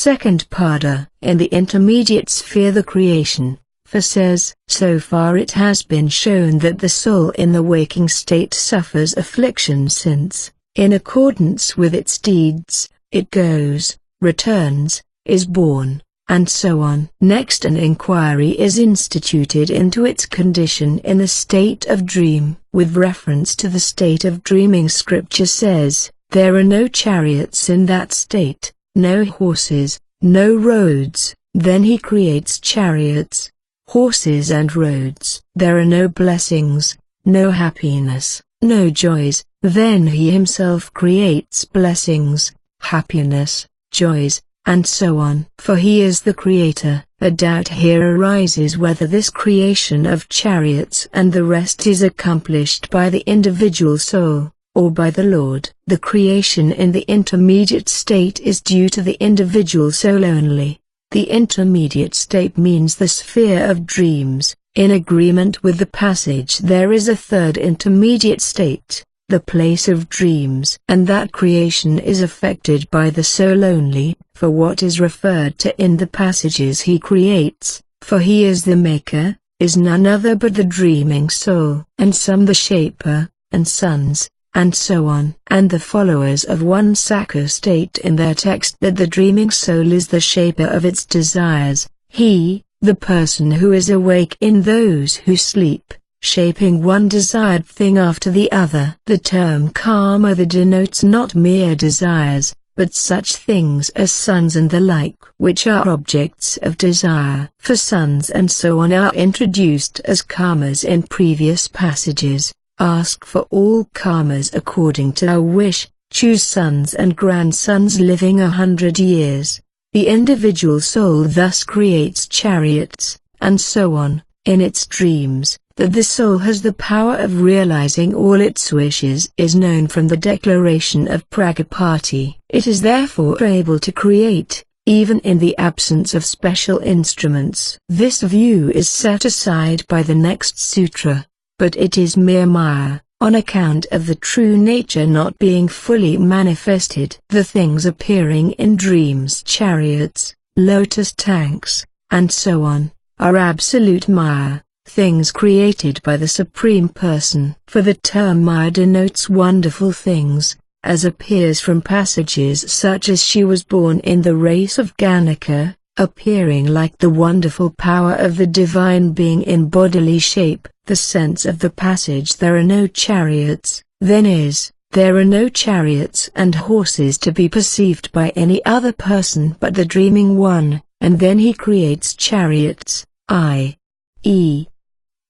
Second Pada, in the intermediate sphere the creation, for says, so far it has been shown that the soul in the waking state suffers affliction since, in accordance with its deeds, it goes, returns, is born, and so on. Next an inquiry is instituted into its condition in the state of dream. With reference to the state of dreaming, Scripture says, there are no chariots in that state, no horses, no roads. Then he creates chariots, horses and roads. There are no blessings, no happiness, no joys. Then he himself creates blessings, happiness, joys, and so on. For he is the creator. A doubt here arises whether this creation of chariots and the rest is accomplished by the individual soul, or by the Lord. The creation in the intermediate state is due to the individual soul only. The intermediate state means the sphere of dreams. In agreement with the passage, there is a third intermediate state, the place of dreams, and that creation is affected by the soul only. For what is referred to in the passages he creates, for he is the maker, is none other but the dreaming soul, and some the shaper, and sons, and so on. And the followers of one Sakha state in their text that the dreaming soul is the shaper of its desires, he, the person who is awake in those who sleep, shaping one desired thing after the other. The term karma denotes not mere desires, but such things as sons and the like, which are objects of desire. For sons and so on are introduced as karmas in previous passages. Ask for all karmas according to our wish, choose sons and grandsons living 100 years. The individual soul thus creates chariots, and so on, in its dreams. That the soul has the power of realizing all its wishes is known from the declaration of Prajapati. It is therefore able to create, even in the absence of special instruments. This view is set aside by the next sutra, but it is mere maya, on account of the true nature not being fully manifested. The things appearing in dreams, chariots, lotus tanks, and so on, are absolute maya, things created by the Supreme Person. For the term Maya denotes wonderful things, as appears from passages such as she was born in the race of Ganaka, appearing like the wonderful power of the Divine Being in bodily shape. The sense of the passage there are no chariots, then is, there are no chariots and horses to be perceived by any other person but the dreaming one, and then he creates chariots, i.e.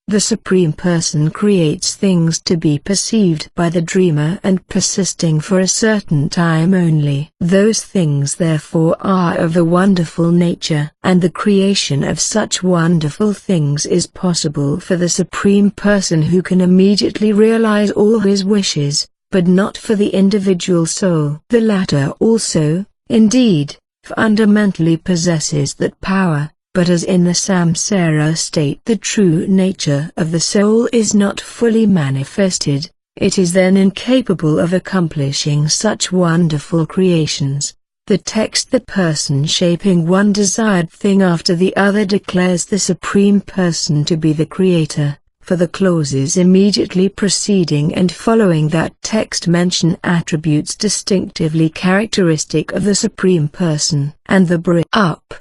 the Supreme Person creates things to be perceived by the dreamer and persisting for a certain time only. Those things therefore are of a wonderful nature, and the creation of such wonderful things is possible for the Supreme Person who can immediately realize all his wishes, but not for the individual soul. The latter also, indeed, fundamentally possesses that power. But as in the samsara state the true nature of the soul is not fully manifested, it is then incapable of accomplishing such wonderful creations. The text "the person shaping one desired thing after the other" declares the Supreme Person to be the Creator, for the clauses immediately preceding and following that text mention attributes distinctively characteristic of the Supreme Person. And the bring-up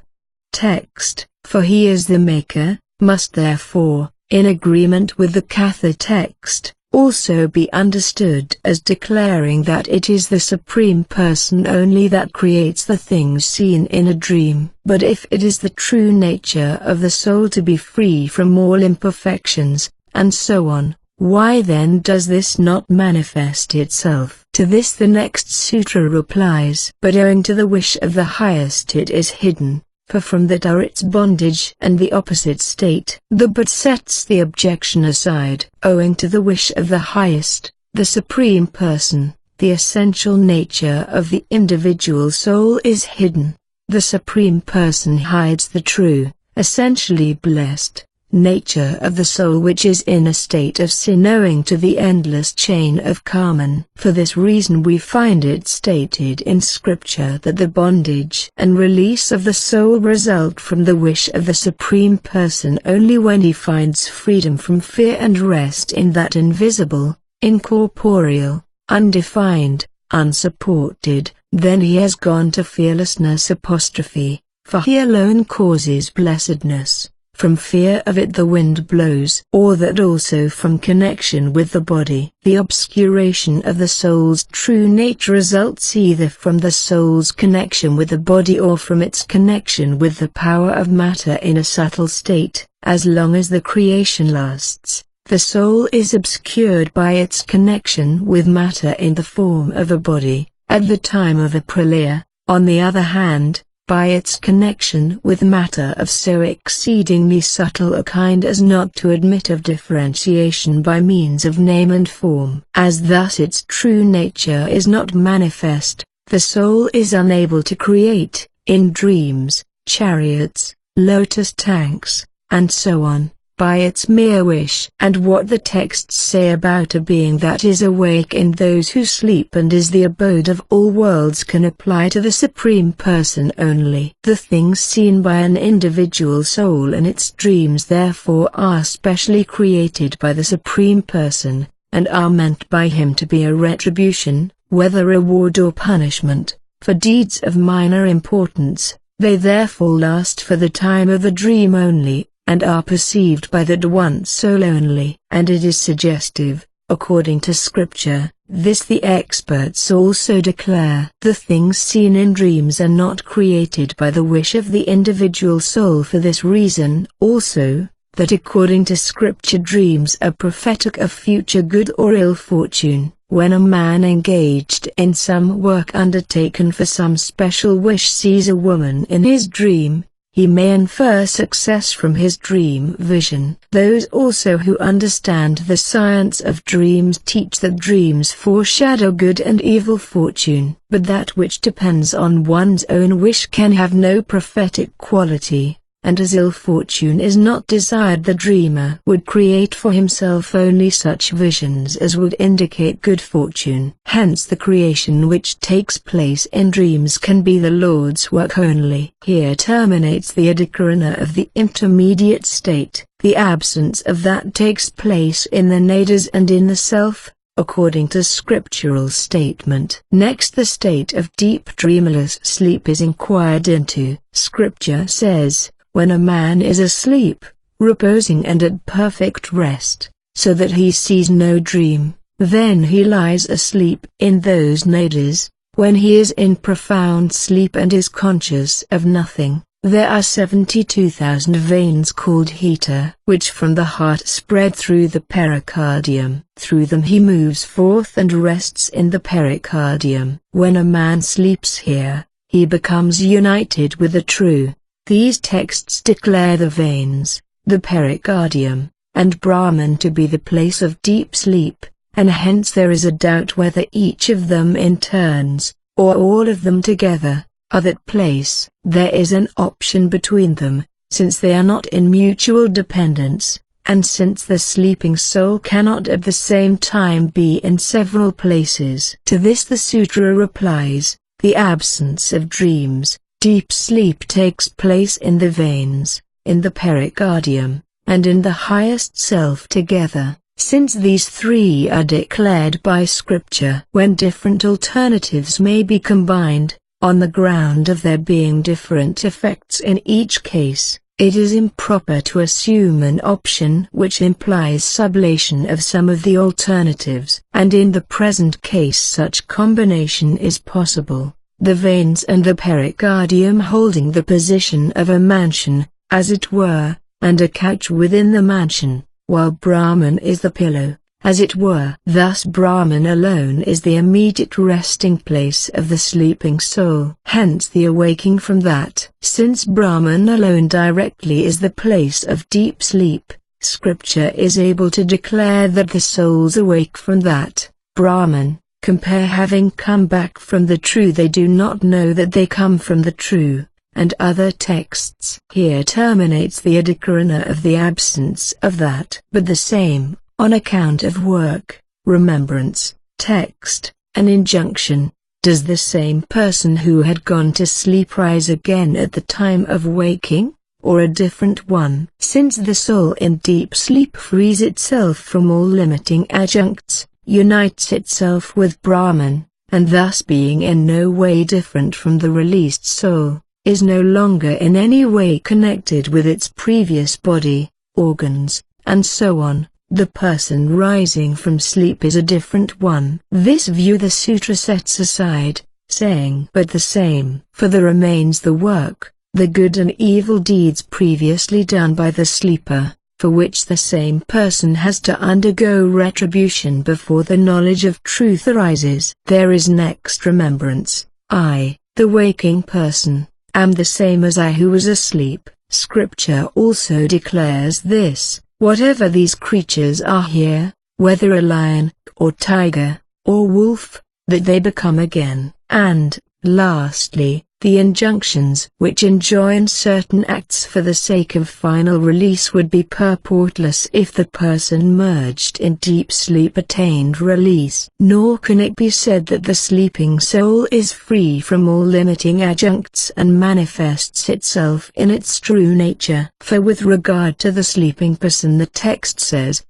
text, "for he is the maker," must therefore, in agreement with the Katha text, also be understood as declaring that it is the Supreme Person only that creates the things seen in a dream. But if it is the true nature of the soul to be free from all imperfections, and so on, why then does this not manifest itself? To this the next sutra replies, "But owing to the wish of the highest it is hidden. For from that are its bondage and the opposite state." The but sets the objection aside. Owing to the wish of the highest, the Supreme Person, the essential nature of the individual soul is hidden. The Supreme Person hides the true, essentially blessed, nature of the soul which is in a state of sin owing to the endless chain of karma. For this reason we find it stated in Scripture that the bondage and release of the soul result from the wish of the Supreme Person only when he finds freedom from fear and rest in that invisible, incorporeal, undefined, unsupported, then he has gone to fearlessness apostrophe, for he alone causes blessedness. From fear of it the wind blows, or that also from connection with the body. The obscuration of the soul's true nature results either from the soul's connection with the body or from its connection with the power of matter in a subtle state. As long as the creation lasts, the soul is obscured by its connection with matter in the form of a body. At the time of a pralaya, on the other hand, by its connection with matter of so exceedingly subtle a kind as not to admit of differentiation by means of name and form. As thus its true nature is not manifest, the soul is unable to create, in dreams, chariots, lotus tanks, and so on, by its mere wish. And what the texts say about a being that is awake in those who sleep and is the abode of all worlds can apply to the Supreme Person only. The things seen by an individual soul in its dreams therefore are specially created by the Supreme Person, and are meant by him to be a retribution, whether reward or punishment, for deeds of minor importance. They therefore last for the time of the dream only, and are perceived by that one soul only. And it is suggestive, according to Scripture, this the experts also declare. The things seen in dreams are not created by the wish of the individual soul for this reason also, that according to Scripture dreams are prophetic of future good or ill fortune. When a man engaged in some work undertaken for some special wish sees a woman in his dream, he may infer success from his dream vision. Those also who understand the science of dreams teach that dreams foreshadow good and evil fortune. But that which depends on one's own wish can have no prophetic quality, and as ill fortune is not desired, the dreamer would create for himself only such visions as would indicate good fortune. Hence the creation which takes place in dreams can be the Lord's work only. Here terminates the adhikārana of the intermediate state. The absence of that takes place in the nadas and in the self, according to scriptural statement. Next, the state of deep dreamless sleep is inquired into. Scripture says, when a man is asleep, reposing and at perfect rest, so that he sees no dream, then he lies asleep in those nadas. When he is in profound sleep and is conscious of nothing, there are 72,000 veins called hita, which from the heart spread through the pericardium. Through them he moves forth and rests in the pericardium. When a man sleeps here, he becomes united with the true. These texts declare the veins, the pericardium, and Brahman to be the place of deep sleep, and hence there is a doubt whether each of them in turns, or all of them together, are that place. There is an option between them, since they are not in mutual dependence, and since the sleeping soul cannot at the same time be in several places. To this the sutra replies, the absence of dreams. Deep sleep takes place in the veins, in the pericardium, and in the highest self together, since these three are declared by Scripture. When different alternatives may be combined, on the ground of there being different effects in each case, it is improper to assume an option which implies sublation of some of the alternatives. And in the present case such combination is possible. The veins and the pericardium holding the position of a mansion, as it were, and a couch within the mansion, while Brahman is the pillow, as it were. Thus Brahman alone is the immediate resting place of the sleeping soul. Hence the awaking from that. Since Brahman alone directly is the place of deep sleep, Scripture is able to declare that the souls awake from that. Brahman. Compare having come back from the true. They do not know that they come from the true, and other texts. Here terminates the adhikarana of the absence of that. But the same, on account of work, remembrance, text, and injunction, does the same person who had gone to sleep rise again at the time of waking, or a different one? Since the soul in deep sleep frees itself from all limiting adjuncts, unites itself with Brahman, and thus being in no way different from the released soul, is no longer in any way connected with its previous body, organs, and so on, the person rising from sleep is a different one. This view the sutra sets aside, saying, but the same, for there remains the work, the good and evil deeds previously done by the sleeper, for which the same person has to undergo retribution before the knowledge of truth arises. There is next remembrance. I, the waking person, am the same as I who was asleep. Scripture also declares this, whatever these creatures are here, whether a lion, or tiger, or wolf, that they become again. And, lastly, the injunctions which enjoin certain acts for the sake of final release would be purportless if the person merged in deep sleep attained release. Nor can it be said that the sleeping soul is free from all limiting adjuncts and manifests itself in its true nature. For with regard to the sleeping person the text says,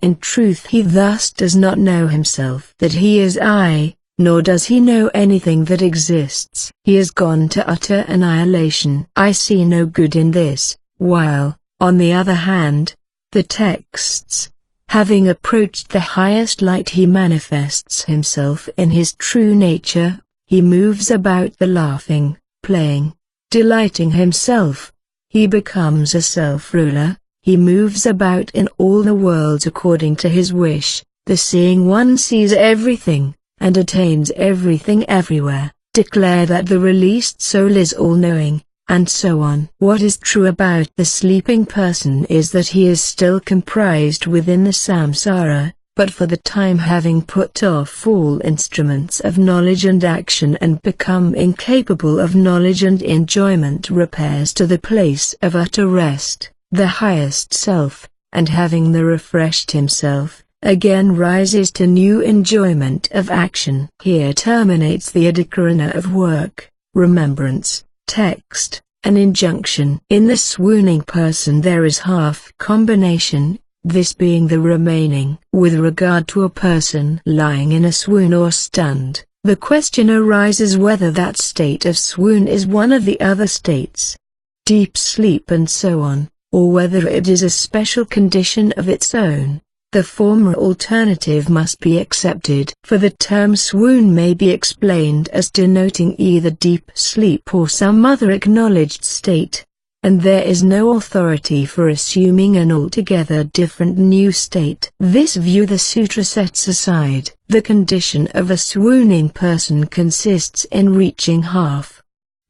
in truth he thus does not know himself that he is I, nor does he know anything that exists. He has gone to utter annihilation. I see no good in this, while, on the other hand, the texts, having approached the highest light he manifests himself in his true nature, he moves about the laughing, playing, delighting himself, he becomes a self-ruler, he moves about in all the worlds according to his wish, the seeing one sees everything, and attains everything everywhere, declare that the released soul is all-knowing, and so on. What is true about the sleeping person is that he is still comprised within the samsara, but for the time having put off all instruments of knowledge and action and become incapable of knowledge and enjoyment, repairs to the place of utter rest, the highest self, and having the refreshed himself, again rises to new enjoyment of action. Here terminates the adhikarana of work, remembrance, text, and injunction. In the swooning person there is half combination, this being the remaining. With regard to a person lying in a swoon or stunned, the question arises whether that state of swoon is one of the other states, deep sleep and so on, or whether it is a special condition of its own. The former alternative must be accepted, for the term swoon may be explained as denoting either deep sleep or some other acknowledged state, and there is no authority for assuming an altogether different new state. This view the sutra sets aside. The condition of a swooning person consists in reaching half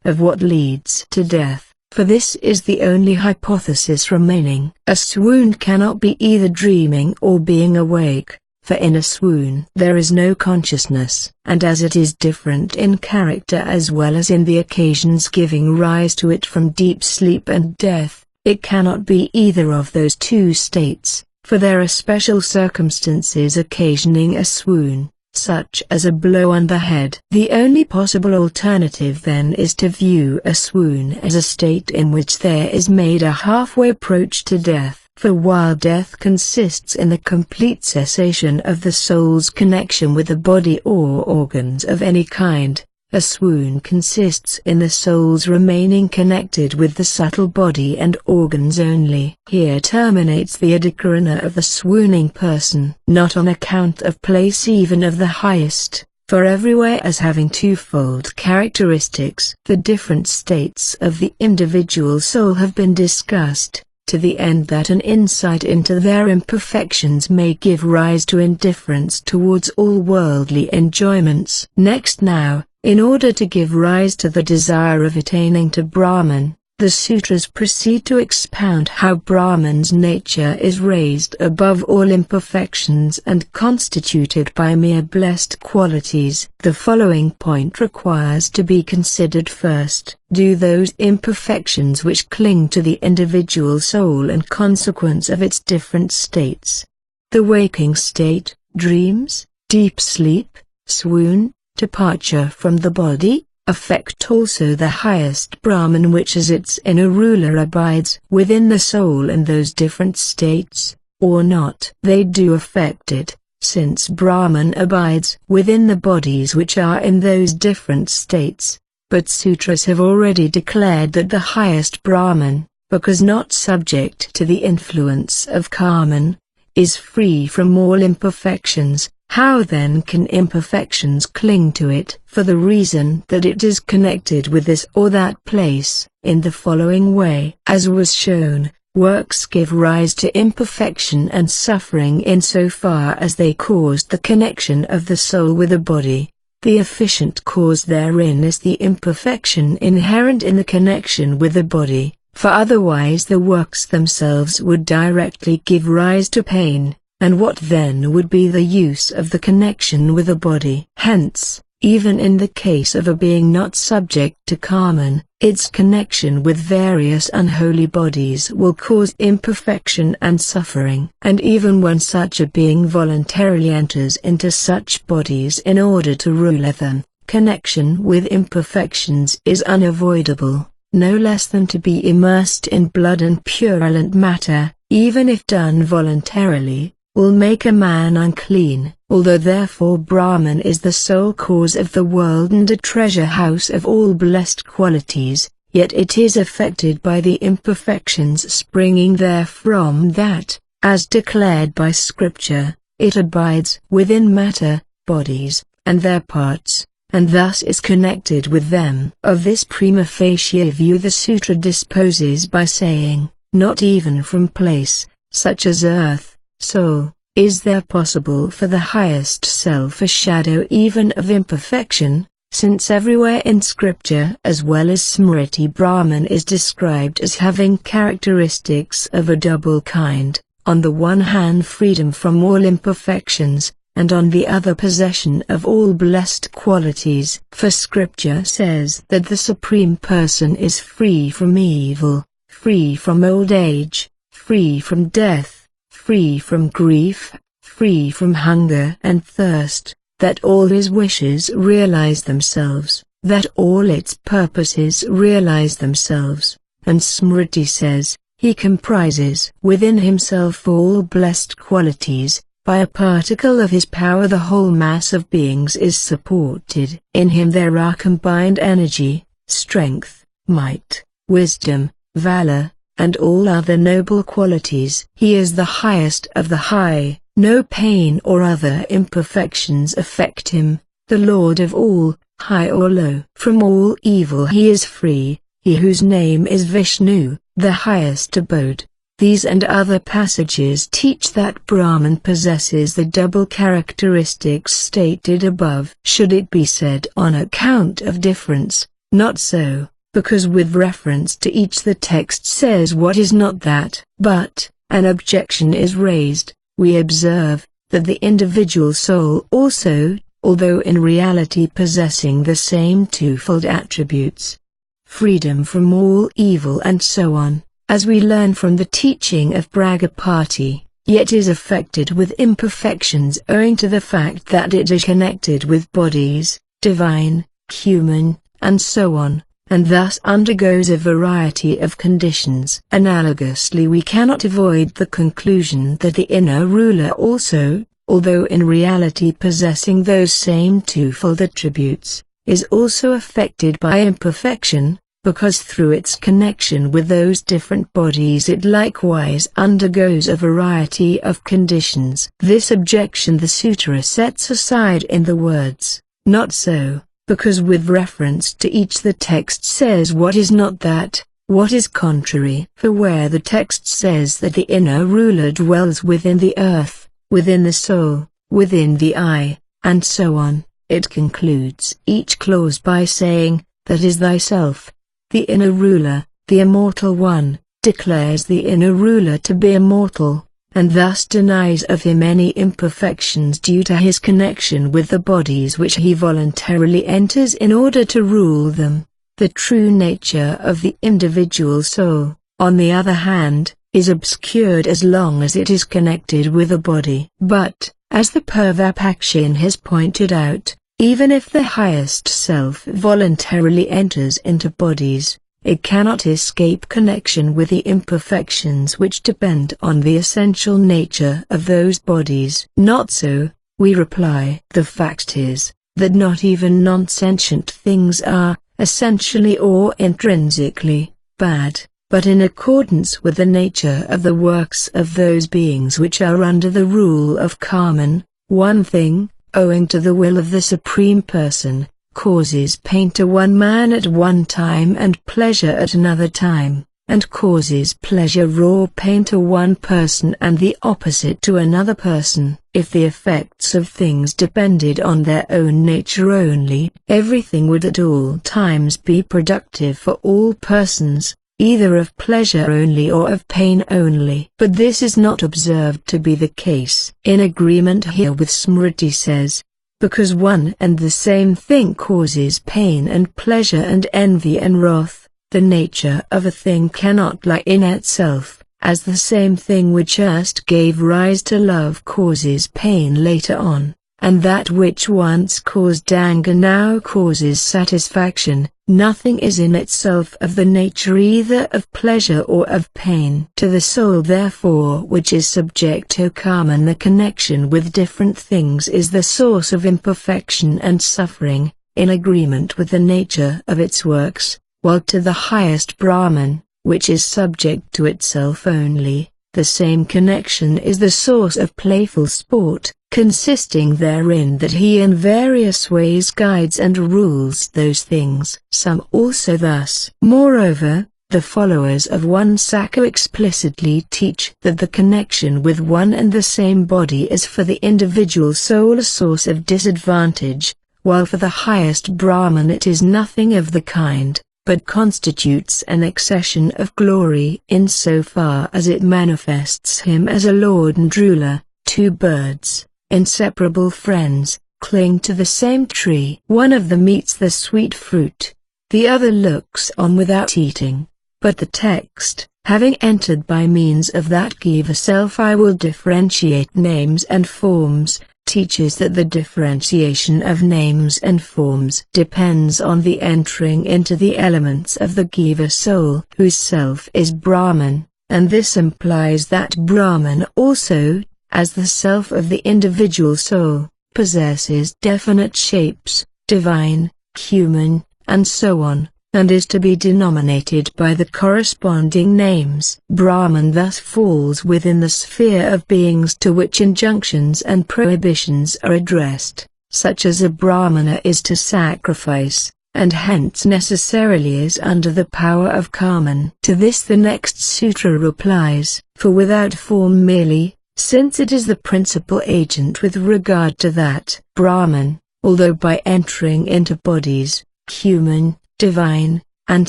of what leads to death. For this is the only hypothesis remaining. A swoon cannot be either dreaming or being awake, for in a swoon there is no consciousness, and as it is different in character as well as in the occasions giving rise to it from deep sleep and death, it cannot be either of those two states, for there are special circumstances occasioning a swoon, such as a blow on the head. The only possible alternative then is to view a swoon as a state in which there is made a halfway approach to death, for while death consists in the complete cessation of the soul's connection with the body or organs of any kind, a swoon consists in the soul's remaining connected with the subtle body and organs only. Here terminates the adhikarana of the swooning person, not on account of place even of the highest, for everywhere as having twofold characteristics. The different states of the individual soul have been discussed, to the end that an insight into their imperfections may give rise to indifference towards all worldly enjoyments. Next now, in order to give rise to the desire of attaining to Brahman, The sutras proceed to expound how Brahman's nature is raised above all imperfections and constituted by mere blessed qualities. The following point requires to be considered first. Do those imperfections which cling to the individual soul and consequence of its different states, the waking state, dreams, deep sleep, swoon, departure from the body, affect also the highest Brahman which as its inner ruler abides within the soul in those different states, or not? They do affect it, since Brahman abides within the bodies which are in those different states. But sutras have already declared that the highest Brahman, because not subject to the influence of karman, is free from all imperfections. How then can imperfections cling to it? For the reason that it is connected with this or that place, in the following way. As was shown, works give rise to imperfection and suffering insofar as they cause the connection of the soul with the body. The efficient cause therein is the imperfection inherent in the connection with the body, for otherwise the works themselves would directly give rise to pain. And what then would be the use of the connection with a body? Hence, even in the case of a being not subject to karman, its connection with various unholy bodies will cause imperfection and suffering. And even when such a being voluntarily enters into such bodies in order to rule them, connection with imperfections is unavoidable, no less than to be immersed in blood and purulent matter, even if done voluntarily, will make a man unclean. Although therefore Brahman is the sole cause of the world and a treasure house of all blessed qualities, yet it is affected by the imperfections springing therefrom that, as declared by Scripture, it abides within matter, bodies, and their parts, and thus is connected with them. Of this prima facie view the sutra disposes by saying, not even from place, such as earth, soul, is there possible for the highest self a shadow even of imperfection, since everywhere in Scripture as well as Smriti Brahman is described as having characteristics of a double kind, on the one hand freedom from all imperfections, and on the other possession of all blessed qualities. For Scripture says that the Supreme Person is free from evil, free from old age, free from death, free from grief, free from hunger and thirst, that all his wishes realize themselves, that all its purposes realize themselves, and Smriti says, he comprises within himself all blessed qualities, by a particle of his power the whole mass of beings is supported. In him there are combined energy, strength, might, wisdom, valor, and all other noble qualities. He is the highest of the high, no pain or other imperfections affect him, the Lord of all, high or low. From all evil he is free, he whose name is Vishnu, the highest abode. These and other passages teach that Brahman possesses the double characteristics stated above. Should it be said on account of difference? Not so. Because with reference to each the text says what is not that. But, an objection is raised, we observe, that the individual soul also, although in reality possessing the same twofold attributes, freedom from all evil and so on, as we learn from the teaching of Bragapati, yet is affected with imperfections owing to the fact that it is connected with bodies, divine, human, and so on, and thus undergoes a variety of conditions. Analogously we cannot avoid the conclusion that the inner ruler also, although in reality possessing those same twofold attributes, is also affected by imperfection, because through its connection with those different bodies it likewise undergoes a variety of conditions. This objection the sutra sets aside in the words, not so. Because with reference to each the text says what is not that, what is contrary. For where the text says that the inner ruler dwells within the earth, within the soul, within the eye, and so on, it concludes each clause by saying, that is thyself. The inner ruler, the immortal one, declares the inner ruler to be immortal, and thus denies of him any imperfections due to his connection with the bodies which he voluntarily enters in order to rule them. The true nature of the individual soul, on the other hand, is obscured as long as it is connected with a body. But, as the Purvapakshin has pointed out, even if the highest self voluntarily enters into bodies, it cannot escape connection with the imperfections which depend on the essential nature of those bodies. Not so, we reply. The fact is, that not even non-sentient things are, essentially or intrinsically, bad, but in accordance with the nature of the works of those beings which are under the rule of Karman, one thing, owing to the will of the Supreme Person, causes pain to one man at one time and pleasure at another time, and causes pleasure or pain to one person and the opposite to another person. If the effects of things depended on their own nature only, everything would at all times be productive for all persons, either of pleasure only or of pain only. But this is not observed to be the case. In agreement here with Smriti says, because one and the same thing causes pain and pleasure and envy and wrath, the nature of a thing cannot lie in itself, as the same thing which erst gave rise to love causes pain later on, and that which once caused anger now causes satisfaction. Nothing is in itself of the nature either of pleasure or of pain. To the soul therefore which is subject to karma, and the connection with different things is the source of imperfection and suffering, in agreement with the nature of its works, while to the highest Brahman, which is subject to itself only, the same connection is the source of playful sport, consisting therein that he in various ways guides and rules those things. Some also thus. Moreover, the followers of one Sakha explicitly teach that the connection with one and the same body is for the individual soul a source of disadvantage, while for the highest Brahman it is nothing of the kind, but constitutes an accession of glory insofar as it manifests him as a lord and ruler. Two birds, inseparable friends, cling to the same tree. One of them eats the sweet fruit, the other looks on without eating. But the text, having entered by means of that Giva self I will differentiate names and forms, teaches that the differentiation of names and forms depends on the entering into the elements of the Giva soul whose self is Brahman, and this implies that Brahman also, as the self of the individual soul, possesses definite shapes, divine, human, and so on, and is to be denominated by the corresponding names. Brahman thus falls within the sphere of beings to which injunctions and prohibitions are addressed, such as a Brahmana is to sacrifice, and hence necessarily is under the power of Karman. To this the next sutra replies, for without form merely, since it is the principal agent with regard to that Brahman, although by entering into bodies, human, divine, and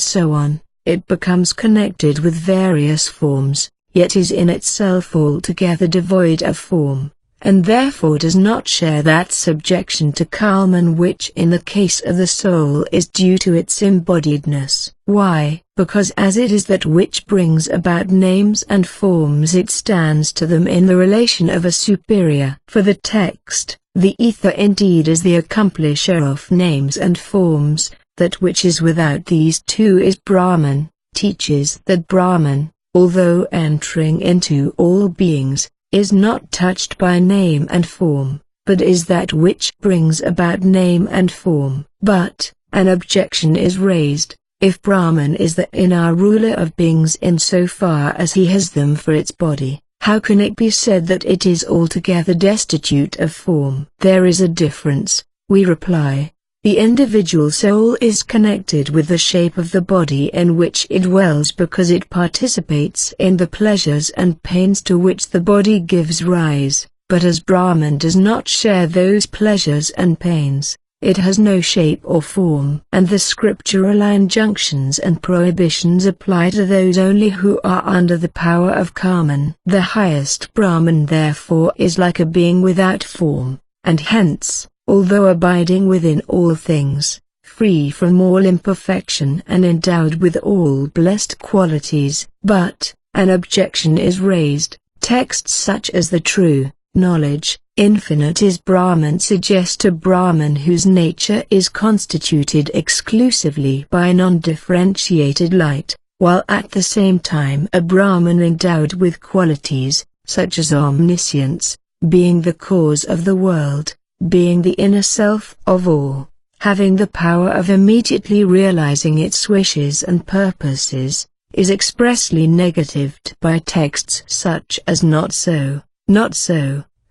so on, it becomes connected with various forms, yet is in itself altogether devoid of form, and therefore does not share that subjection to Karman which in the case of the soul is due to its embodiedness. Why? Because as it is that which brings about names and forms it stands to them in the relation of a superior. For the text, the ether indeed is the accomplisher of names and forms, that which is without these two is Brahman, teaches that Brahman, although entering into all beings, is not touched by name and form, but is that which brings about name and form. But, an objection is raised, if Brahman is the inner ruler of beings insofar as he has them for its body, how can it be said that it is altogether destitute of form? There is a difference, we reply. The individual soul is connected with the shape of the body in which it dwells because it participates in the pleasures and pains to which the body gives rise, but as Brahman does not share those pleasures and pains, it has no shape or form. And the scriptural injunctions and prohibitions apply to those only who are under the power of Karman. The highest Brahman therefore is like a being without form, and hence, although abiding within all things, free from all imperfection and endowed with all blessed qualities. But, an objection is raised. Texts such as the true knowledge, infinite is Brahman suggest a Brahman whose nature is constituted exclusively by non-differentiated light, while at the same time a Brahman endowed with qualities, such as omniscience, being the cause of the world, being the inner self of all, having the power of immediately realizing its wishes and purposes, is expressly negatived by texts such as not so,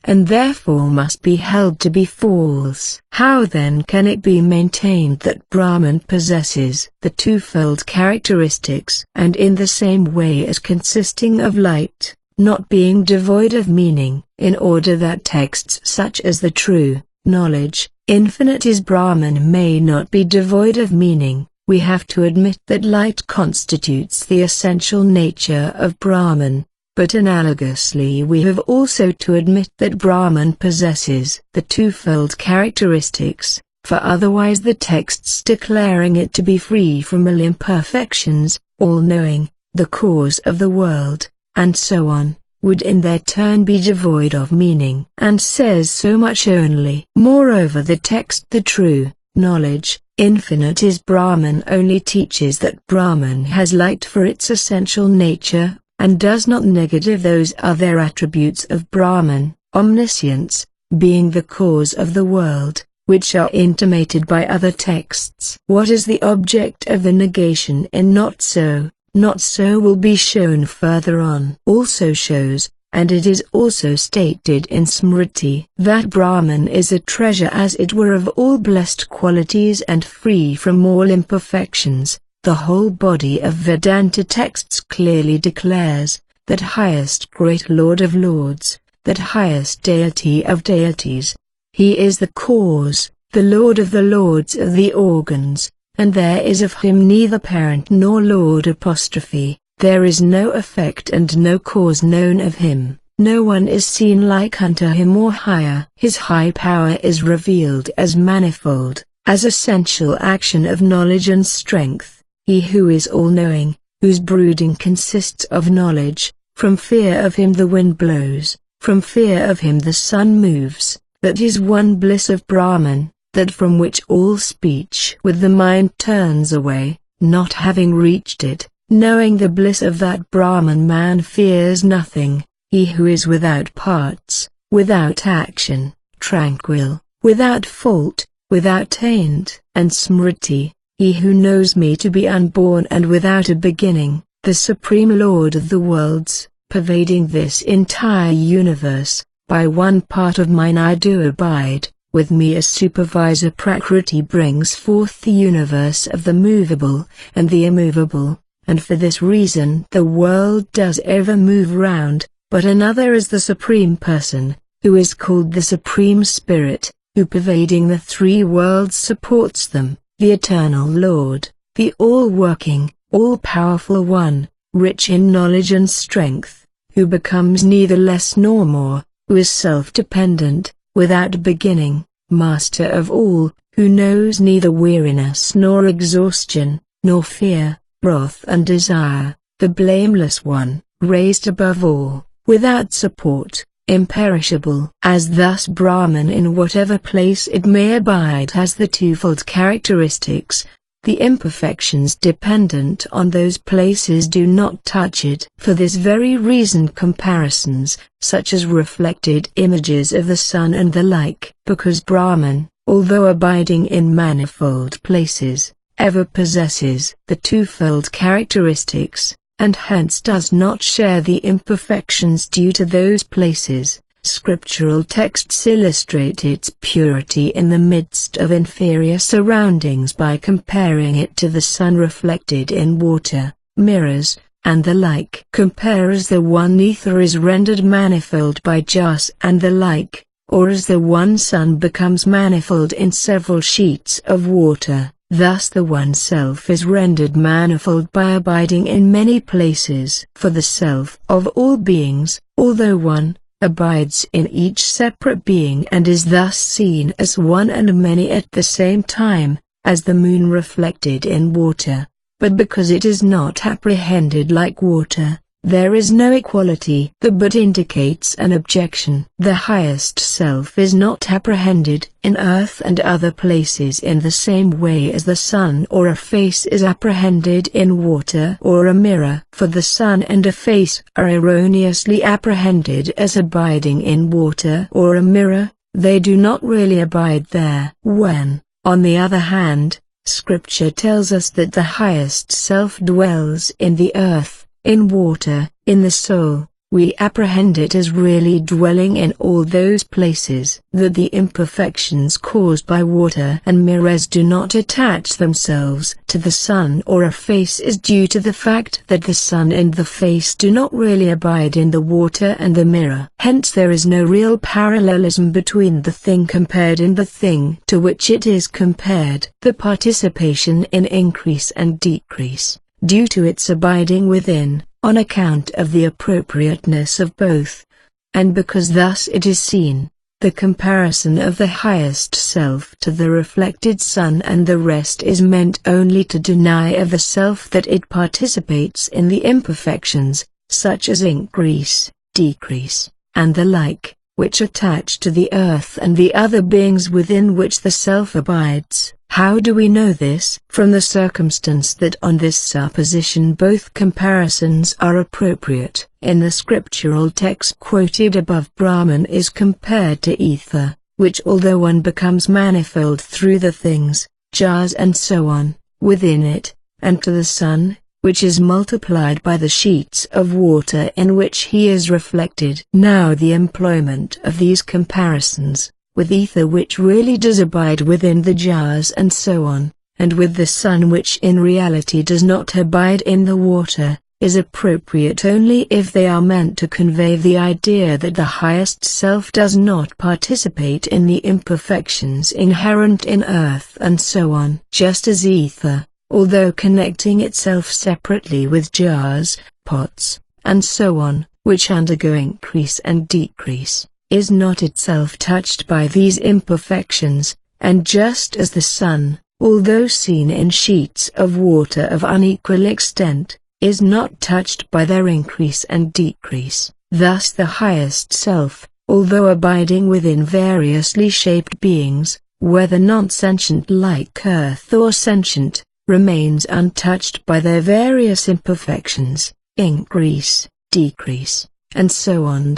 and therefore must be held to be false. How then can it be maintained that Brahman possesses the twofold characteristics and in the same way as consisting of light, not being devoid of meaning, in order that texts such as the true knowledge, infinite is Brahman may not be devoid of meaning? We have to admit that light constitutes the essential nature of Brahman, but analogously we have also to admit that Brahman possesses the twofold characteristics, for otherwise the texts declaring it to be free from all imperfections, all-knowing, the cause of the world, and so on, would in their turn be devoid of meaning, and says so much only. Moreover, the text the true knowledge, infinite is Brahman only teaches that Brahman has light for its essential nature, and does not negative those other attributes of Brahman, omniscience, being the cause of the world, which are intimated by other texts. What is the object of the negation in not so? Not so will be shown further on. Also shows, and it is also stated in Smriti, that Brahman is a treasure as it were of all blessed qualities and free from all imperfections. The whole body of Vedanta texts clearly declares, that highest great Lord of Lords, that highest deity of deities. He is the cause, the Lord of the Lords of the organs, and there is of him neither parent nor lord apostrophe. There is no effect and no cause known of him. No one is seen like unto him or higher. His high power is revealed as manifold, as essential action of knowledge and strength. He who is all-knowing, whose brooding consists of knowledge, from fear of him the wind blows, from fear of him the sun moves, that is one bliss of Brahman, that from which all speech with the mind turns away, not having reached it. Knowing the bliss of that Brahman man fears nothing. He who is without parts, without action, tranquil, without fault, without taint and smriti, he who knows me to be unborn and without a beginning, the Supreme Lord of the worlds, pervading this entire universe, by one part of mine I do abide, with me as supervisor Prakriti brings forth the universe of the movable and the immovable. And for this reason the world does ever move round, but another is the Supreme Person, who is called the Supreme Spirit, who pervading the three worlds supports them, the Eternal Lord, the all-working, all-powerful One, rich in knowledge and strength, who becomes neither less nor more, who is self-dependent, without beginning, master of all, who knows neither weariness nor exhaustion, nor fear, wrath and desire, the blameless one, raised above all, without support, imperishable. As thus Brahman in whatever place it may abide has the twofold characteristics, the imperfections dependent on those places do not touch it. For this very reason comparisons, such as reflected images of the sun and the like, because Brahman, although abiding in manifold places, ever possesses the twofold characteristics, and hence does not share the imperfections due to those places. Scriptural texts illustrate its purity in the midst of inferior surroundings by comparing it to the sun reflected in water, mirrors, and the like. Compare as the one ether is rendered manifold by jas and the like, or as the one sun becomes manifold in several sheets of water, thus the one self is rendered manifold by abiding in many places. For the self of all beings, although one, abides in each separate being and is thus seen as one and many at the same time, as the moon reflected in water. But because it is not apprehended like water, there is no equality that but indicates an objection. The highest self is not apprehended in earth and other places in the same way as the sun or a face is apprehended in water or a mirror. For the sun and a face are erroneously apprehended as abiding in water or a mirror, they do not really abide there. When, on the other hand, Scripture tells us that the highest self dwells in the earth, in water, in the soul, we apprehend it as really dwelling in all those places. That the imperfections caused by water and mirrors do not attach themselves to the sun or a face is due to the fact that the sun and the face do not really abide in the water and the mirror. Hence there is no real parallelism between the thing compared and the thing to which it is compared. The participation in increase and decrease, due to its abiding within, on account of the appropriateness of both, and because thus it is seen, the comparison of the highest self to the reflected sun and the rest is meant only to deny of the self that it participates in the imperfections, such as increase, decrease, and the like, which attach to the earth and the other beings within which the self abides. How do we know this? From the circumstance that on this supposition both comparisons are appropriate. In the scriptural text quoted above, Brahman is compared to ether, which although one becomes manifold through the things, jars and so on, within it, and to the sun, which is multiplied by the sheets of water in which he is reflected. Now the employment of these comparisons, with ether which really does abide within the jars and so on, and with the sun which in reality does not abide in the water, is appropriate only if they are meant to convey the idea that the highest self does not participate in the imperfections inherent in earth and so on. Just as ether, although connecting itself separately with jars, pots, and so on, which undergo increase and decrease, is not itself touched by these imperfections, and just as the sun, although seen in sheets of water of unequal extent, is not touched by their increase and decrease, thus the highest self, although abiding within variously shaped beings, whether non-sentient like earth or sentient, remains untouched by their various imperfections, increase, decrease, and so on.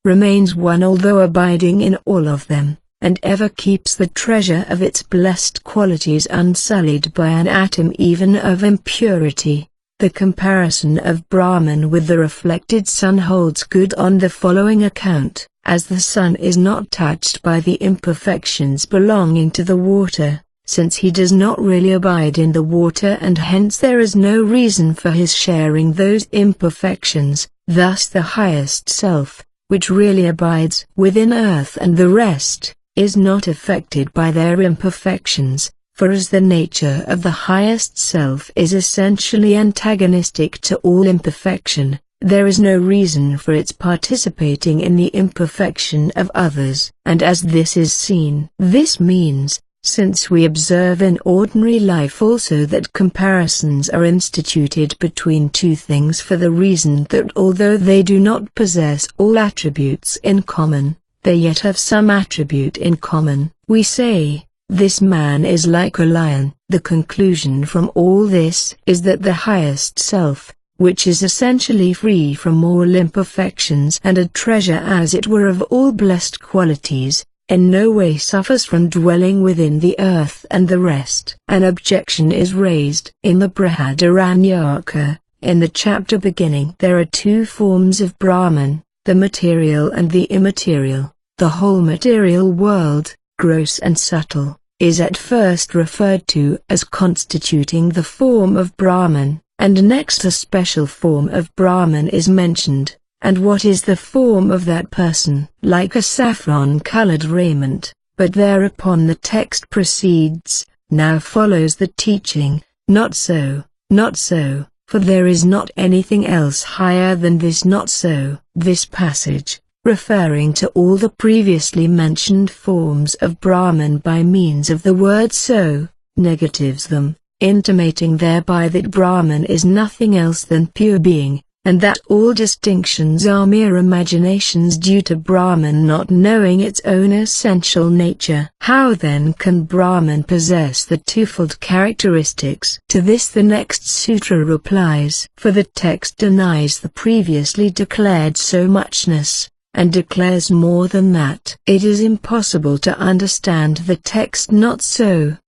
Remains one although abiding in all of them, and ever keeps the treasure of its blessed qualities unsullied by an atom even of impurity. The comparison of Brahman with the reflected sun holds good on the following account. As the sun is not touched by the imperfections belonging to the water, since he does not really abide in the water and hence there is no reason for his sharing those imperfections, thus the highest self, which really abides within earth and the rest, is not affected by their imperfections, for as the nature of the highest self is essentially antagonistic to all imperfection, there is no reason for its participating in the imperfection of others. And as this is seen, this means, since we observe in ordinary life also that comparisons are instituted between two things for the reason that although they do not possess all attributes in common, they yet have some attribute in common, we say, this man is like a lion. The conclusion from all this is that the highest self, which is essentially free from all imperfections and a treasure as it were of all blessed qualities, in no way suffers from dwelling within the earth and the rest. An objection is raised. In the ADHYÄYA, in the chapter beginning, there are two forms of Brahman, the material and the immaterial. The whole material world, gross and subtle, is at first referred to as constituting the form of Brahman, and next a special form of Brahman is mentioned, And what is the form of that person? Like a saffron-colored raiment. But thereupon the text proceeds, now follows the teaching, not so, not so, for there is not anything else higher than this not so. This passage, referring to all the previously mentioned forms of Brahman by means of the word so, negatives them, intimating thereby that Brahman is nothing else than pure being, and that all distinctions are mere imaginations due to Brahman not knowing its own essential nature. How then can Brahman possess the twofold characteristics? To this the next sutra replies. For the text denies the previously declared so muchness, and declares more than that. It is impossible to understand the text not so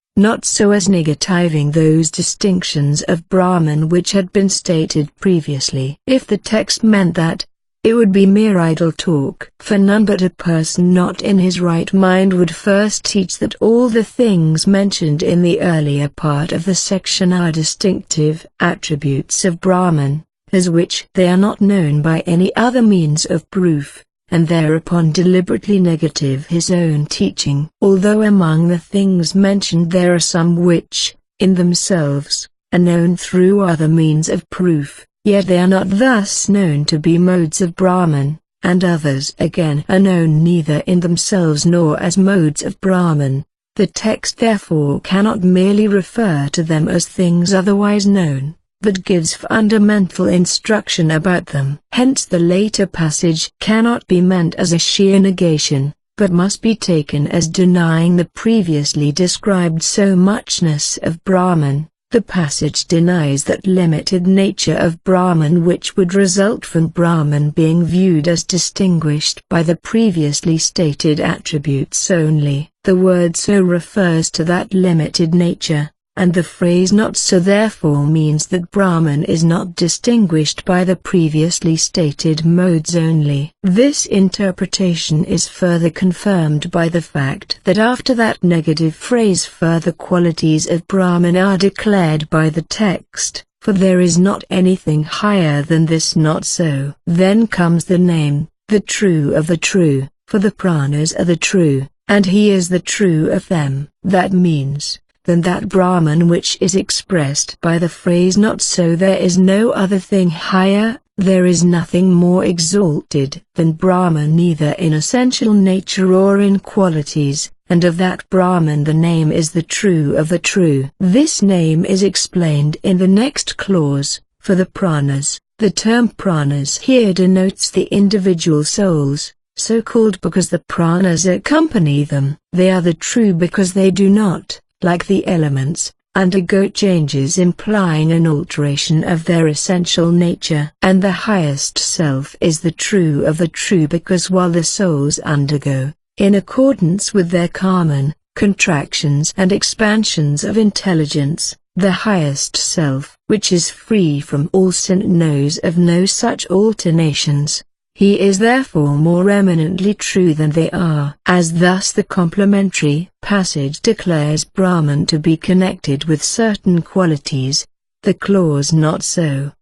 as negativing those distinctions of Brahman which had been stated previously. If the text meant that, it would be mere idle talk. For none but a person not in his right mind would first teach that all the things mentioned in the earlier part of the section are distinctive attributes of Brahman, as which they are not known by any other means of proof, and thereupon deliberately negative his own teaching. Although among the things mentioned there are some which, in themselves, are known through other means of proof, yet they are not thus known to be modes of Brahman, and others again are known neither in themselves nor as modes of Brahman. The text therefore cannot merely refer to them as things otherwise known, but gives fundamental instruction about them. Hence the later passage cannot be meant as a sheer negation, but must be taken as denying the previously described so muchness of Brahman. The passage denies that limited nature of Brahman which would result from Brahman being viewed as distinguished by the previously stated attributes only. The word so refers to that limited nature, and the phrase not so therefore means that Brahman is not distinguished by the previously stated modes only. This interpretation is further confirmed by the fact that after that negative phrase further qualities of Brahman are declared by the text, for there is not anything higher than this not so. Then comes the name, the true of the true, for the pranas are the true, and he is the true of them. That means, than that Brahman which is expressed by the phrase not so there is no other thing higher, there is nothing more exalted than Brahman neither in essential nature or in qualities, and of that Brahman the name is the true of the true. This name is explained in the next clause. For the pranas, the term pranas here denotes the individual souls, so called because the pranas accompany them. They are the true because they do not, like the elements, undergo changes implying an alteration of their essential nature. And the highest self is the true of the true because while the souls undergo, in accordance with their karma, contractions and expansions of intelligence, the highest self, which is free from all sin, knows of no such alternations. He is therefore more eminently true than they are. As thus the complementary passage declares Brahman to be connected with certain qualities, the clause not so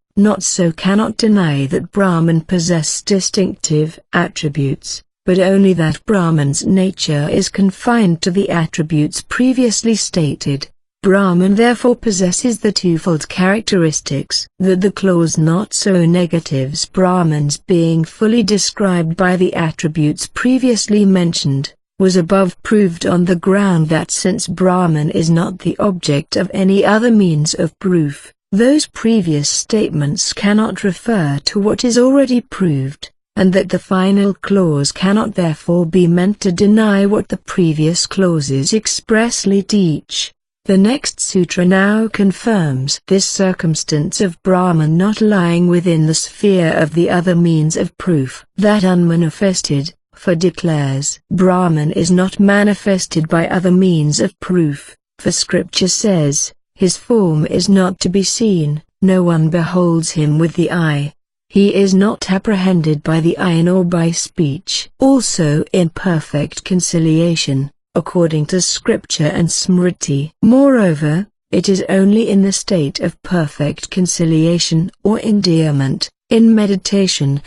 cannot deny that Brahman possess distinctive attributes, but only that Brahman's nature is confined to the attributes previously stated. Brahman therefore possesses the twofold characteristics that the clause not so negatives Brahman's being fully described by the attributes previously mentioned, was above proved on the ground that since Brahman is not the object of any other means of proof, those previous statements cannot refer to what is already proved, and that the final clause cannot therefore be meant to deny what the previous clauses expressly teach. The next sutra now confirms this circumstance of Brahman not lying within the sphere of the other means of proof. That unmanifested, for declares Brahman is not manifested by other means of proof, for scripture says, his form is not to be seen, no one beholds him with the eye. He is not apprehended by the eye nor by speech. Also in perfect conciliation, according to scripture and smriti. Moreover, it is only in the state of perfect conciliation or endearment, in meditation,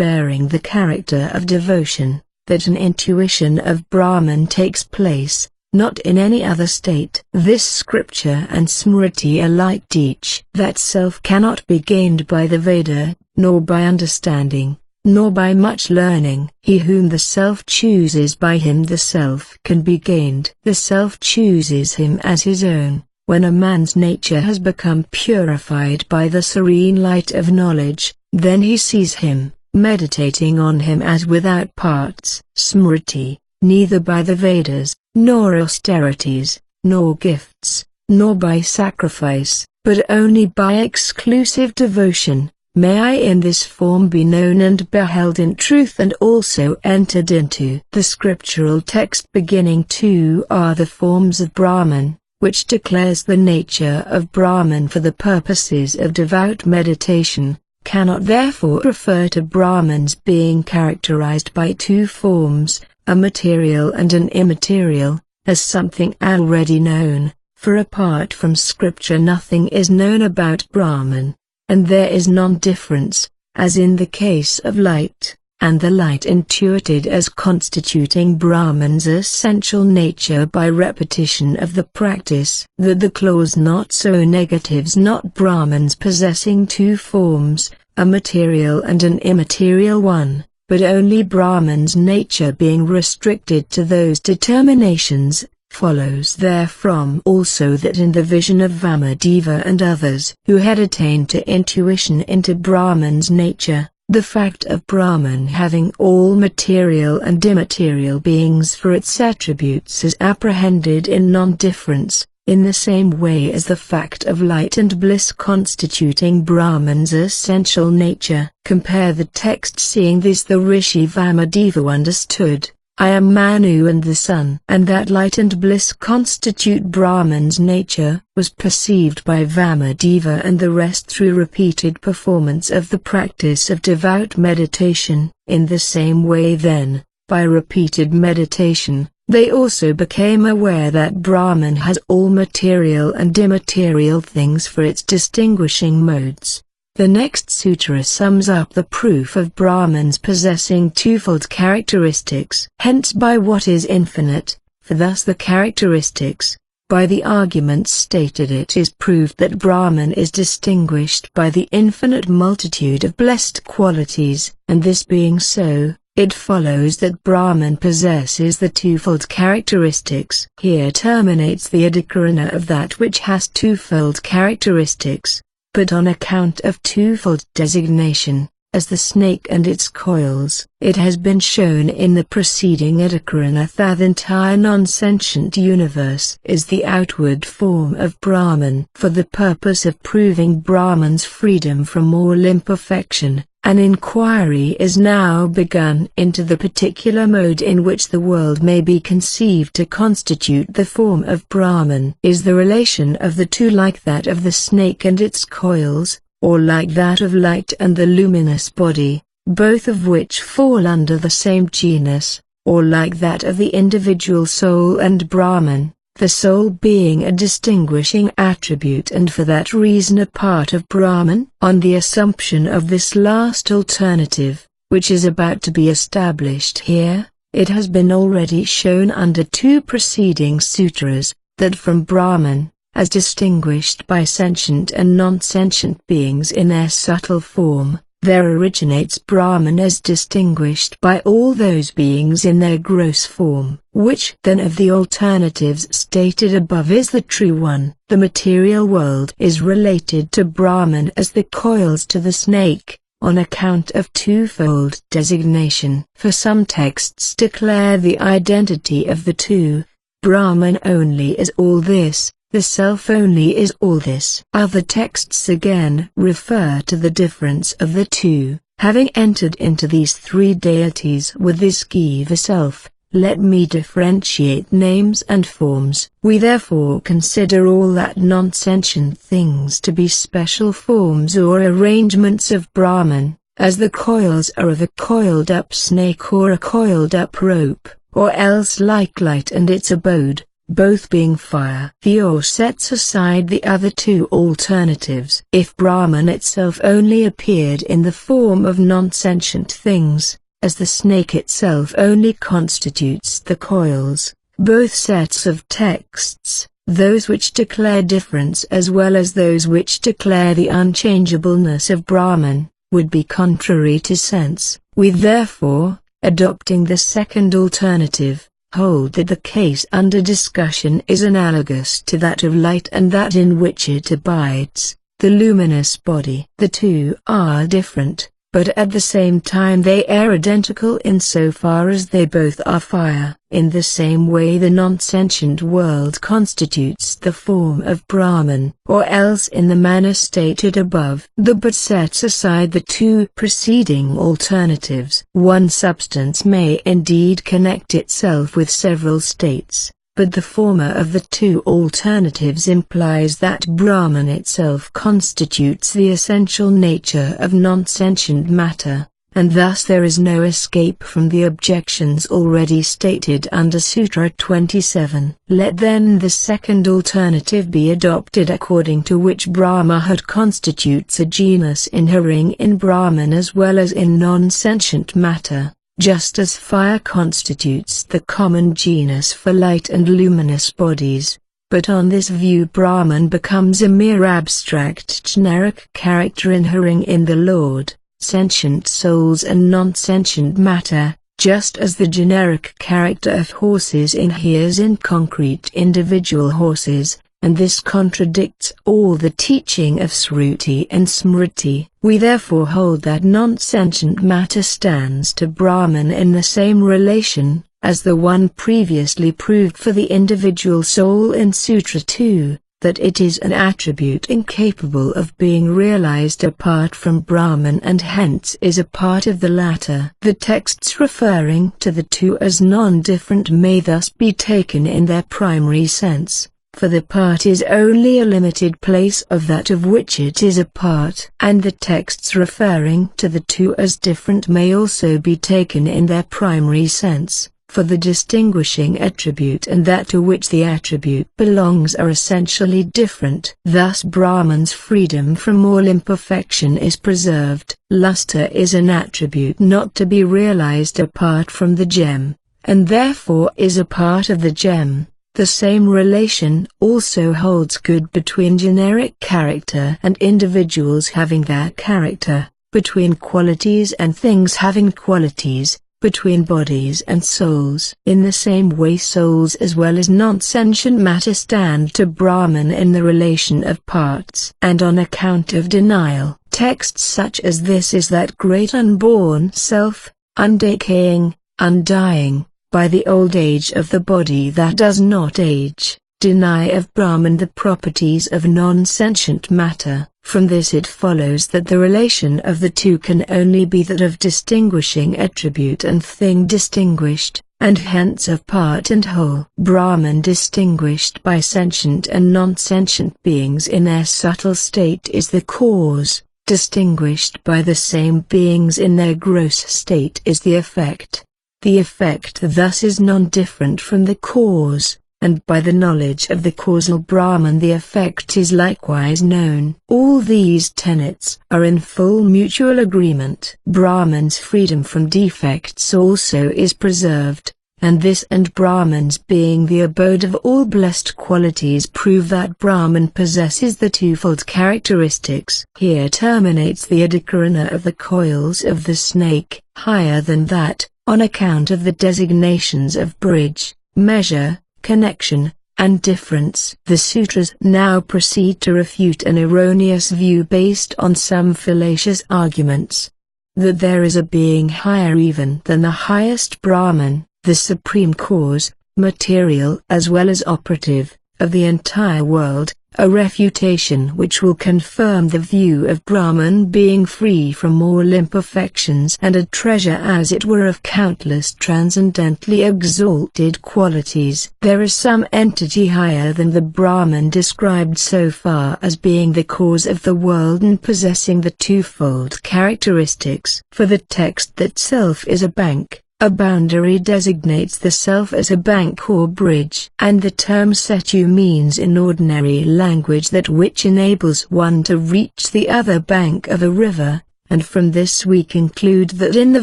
bearing the character of devotion, that an intuition of Brahman takes place, not in any other state. This scripture and smriti alike teach that self cannot be gained by the Veda, nor by understanding, nor by much learning. He whom the self chooses, by him the self can be gained. The self chooses him as his own. When a man's nature has become purified by the serene light of knowledge, then he sees him, meditating on him as without parts. Smriti, neither by the Vedas, nor austerities, nor gifts, nor by sacrifice, but only by exclusive devotion, may I in this form be known and beheld in truth and also entered into. The scriptural text beginning 2 are the forms of Brahman, which declares the nature of Brahman for the purposes of devout meditation, cannot therefore refer to Brahmans being characterized by 2 forms, a material and an immaterial, as something already known, for apart from scripture nothing is known about Brahman, and there is non-difference, as in the case of light, and the light intuited as constituting Brahman's essential nature by repetition of the practice. That the clause not so negatives not Brahmans possessing 2 forms, a material and an immaterial one, but only Brahman's nature being restricted to those determinations. Follows therefrom also that in the vision of Vamadeva and others who had attained to intuition into Brahman's nature, the fact of Brahman having all material and immaterial beings for its attributes is apprehended in non-difference, in the same way as the fact of light and bliss constituting Brahman's essential nature. Compare the text. Seeing this the Rishi Vamadeva understood, I am Manu and the sun, and that light and bliss constitute Brahman's nature, was perceived by Vamadeva and the rest through repeated performance of the practice of devout meditation. In the same way then, by repeated meditation, they also became aware that Brahman has all material and immaterial things for its distinguishing modes. The next sutra sums up the proof of Brahmans possessing twofold characteristics. Hence by what is infinite, for thus the characteristics, by the arguments stated it is proved that Brahman is distinguished by the infinite multitude of blessed qualities, and this being so, it follows that Brahman possesses the twofold characteristics. Here terminates the adhikārana of that which has twofold characteristics. But on account of twofold designation, as the snake and its coils, it has been shown in the preceding adhikārana that the entire non-sentient universe is the outward form of Brahman. For the purpose of proving Brahman's freedom from all imperfection, an inquiry is now begun into the particular mode in which the world may be conceived to constitute the form of Brahman. Is the relation of the two like that of the snake and its coils, or like that of light and the luminous body, both of which fall under the same genus, or like that of the individual soul and Brahman, the soul being a distinguishing attribute and for that reason a part of Brahman? On the assumption of this last alternative, which is about to be established here, it has been already shown under 2 preceding sutras, that from Brahman, as distinguished by sentient and non-sentient beings in their subtle form, there originates Brahman as distinguished by all those beings in their gross form. Which then of the alternatives stated above is the true one? The material world is related to Brahman as the coils to the snake, on account of twofold designation. For some texts declare the identity of the two. Brahman only is all this, the self only is all this. Other texts again refer to the difference of the two. Having entered into these 3 deities with this Giva self, let me differentiate names and forms. We therefore consider all that non-sentient things to be special forms or arrangements of Brahman, as the coils are of a coiled-up snake or a coiled-up rope, or else like light and its abode, both being fire. The or sets aside the other two alternatives. If Brahman itself only appeared in the form of non-sentient things, as the snake itself only constitutes the coils, both sets of texts, those which declare difference as well as those which declare the unchangeableness of Brahman, would be contrary to sense. We therefore, adopting the second alternative, hold that the case under discussion is analogous to that of light and that in which it abides, the luminous body. The two are different, but at the same time they are identical insofar as they both are fire. In the same way the non-sentient world constitutes the form of Brahman, or else in the manner stated above. The but sets aside the two preceding alternatives. One substance may indeed connect itself with several states, but the former of the two alternatives implies that Brahman itself constitutes the essential nature of non-sentient matter, and thus there is no escape from the objections already stated under Sutra 27. Let then the second alternative be adopted, according to which Brahma constitutes a genus inhering in Brahman as well as in non-sentient matter, just as fire constitutes the common genus for light and luminous bodies. But on this view Brahman becomes a mere abstract generic character inhering in the Lord, sentient souls and non-sentient matter, just as the generic character of horses inheres in concrete individual horses, and this contradicts all the teaching of Shruti and Smriti. We therefore hold that non-sentient matter stands to Brahman in the same relation as the one previously proved for the individual soul in Sutra 2, that it is an attribute incapable of being realized apart from Brahman and hence is a part of the latter. The texts referring to the two as non-different may thus be taken in their primary sense, for the part is only a limited place of that of which it is a part. And the texts referring to the two as different may also be taken in their primary sense, for the distinguishing attribute and that to which the attribute belongs are essentially different. Thus Brahman's freedom from all imperfection is preserved. Luster is an attribute not to be realized apart from the gem, and therefore is a part of the gem. The same relation also holds good between generic character and individuals having that character, between qualities and things having qualities, between bodies and souls. In the same way souls as well as non-sentient matter stand to Brahman in the relation of parts. And on account of denial, texts such as this is that great unborn self, undecaying, undying, by the old age of the body that does not age, deny of Brahman the properties of non-sentient matter. From this it follows that the relation of the two can only be that of distinguishing attribute and thing distinguished, and hence of part and whole. Brahman distinguished by sentient and non-sentient beings in their subtle state is the cause, distinguished by the same beings in their gross state is the effect. The effect thus is non-different from the cause, and by the knowledge of the causal Brahman the effect is likewise known. All these tenets are in full mutual agreement. Brahman's freedom from defects also is preserved, and this and Brahman's being the abode of all blessed qualities prove that Brahman possesses the twofold characteristics. Here terminates the adhikarana of the coils of the snake. Higher than that, on account of the designations of bridge, measure, connection, and difference. The sutras now proceed to refute an erroneous view based on some fallacious arguments, that there is a being higher even than the highest Brahman, the supreme cause, material as well as operative, of the entire world, a refutation which will confirm the view of Brahman being free from all imperfections and a treasure as it were of countless transcendently exalted qualities. There is some entity higher than the Brahman described so far as being the cause of the world and possessing the twofold characteristics. For the text that self is a bank, A boundary designates the self as a bank or bridge. And the term setu means in ordinary language that which enables one to reach the other bank of a river, and from this we conclude that in the